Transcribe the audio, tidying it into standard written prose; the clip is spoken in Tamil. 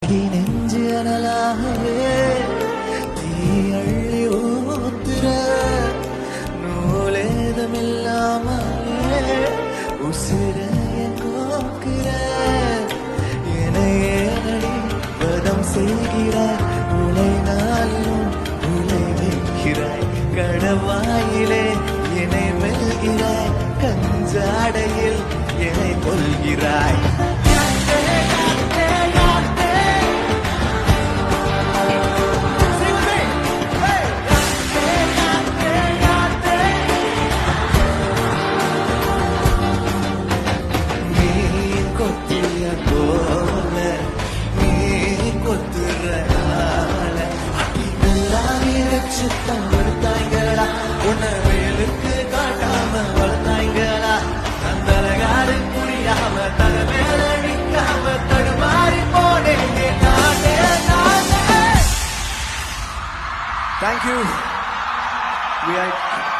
நெஞ்சு அனலாகவே தீ அள்ளி ஊத்துற நூலேதமில்லாமலே உசிரைய கோக்குற என்னையே நடி வதம் செய்கிறாய் உலை நாளிலும் உலை வைக்கிறாய் கடவாயிலே என்னை வெல்கிறாய் கஞ்சாடையில் என்னை கொள்கிறாய் சித்தம் கொடுத்தாய்களா உன்னை வேலுக்கு காட்டாம வளர்த்தாய்களா தந்தரகாரு புரியாம தலை மேல நிற்காம தடுமாறி போனேன். Thank you. We are